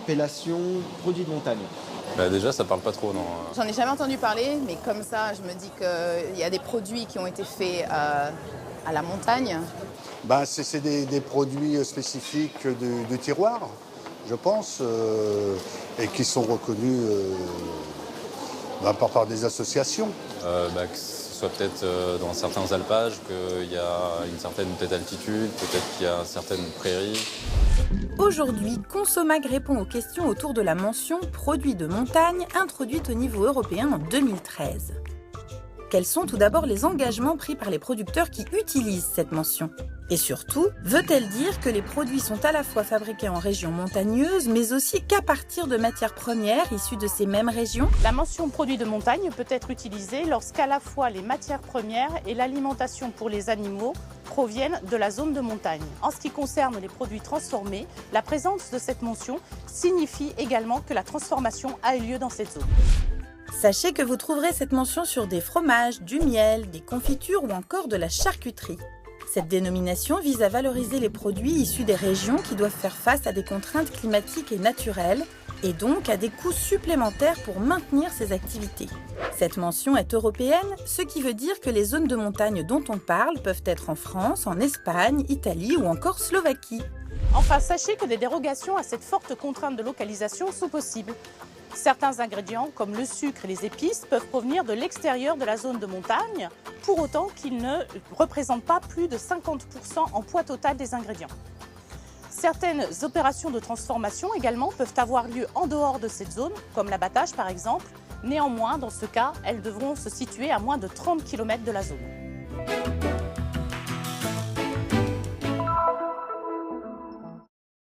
appellation produit de montagne? Bah déjà, ça parle pas trop, non. J'en ai jamais entendu parler, mais comme ça, je me dis qu'il y a des produits qui ont été faits à la montagne. Ben, c'est des produits spécifiques du terroir, je pense, et qui sont reconnus par des associations. Que ce soit peut-être dans certains alpages, qu'il y a une certaine peut-être altitude, peut-être qu'il y a certaines prairies. Aujourd'hui, Consomag répond aux questions autour de la mention « Produits de montagne » introduite au niveau européen en 2013. Quels sont tout d'abord les engagements pris par les producteurs qui utilisent cette mention? Et surtout, veut-elle dire que les produits sont à la fois fabriqués en région montagneuse, mais aussi qu'à partir de matières premières issues de ces mêmes régions? La mention produits de montagne peut être utilisée lorsqu'à la fois les matières premières et l'alimentation pour les animaux proviennent de la zone de montagne. En ce qui concerne les produits transformés, la présence de cette mention signifie également que la transformation a eu lieu dans cette zone. Sachez que vous trouverez cette mention sur des fromages, du miel, des confitures ou encore de la charcuterie. Cette dénomination vise à valoriser les produits issus des régions qui doivent faire face à des contraintes climatiques et naturelles, et donc à des coûts supplémentaires pour maintenir ces activités. Cette mention est européenne, ce qui veut dire que les zones de montagne dont on parle peuvent être en France, en Espagne, Italie ou encore Slovaquie. Enfin, sachez que des dérogations à cette forte contrainte de localisation sont possibles. Certains ingrédients, comme le sucre et les épices, peuvent provenir de l'extérieur de la zone de montagne, pour autant qu'ils ne représentent pas plus de 50% en poids total des ingrédients. Certaines opérations de transformation également peuvent avoir lieu en dehors de cette zone, comme l'abattage par exemple. Néanmoins, dans ce cas, elles devront se situer à moins de 30 km de la zone.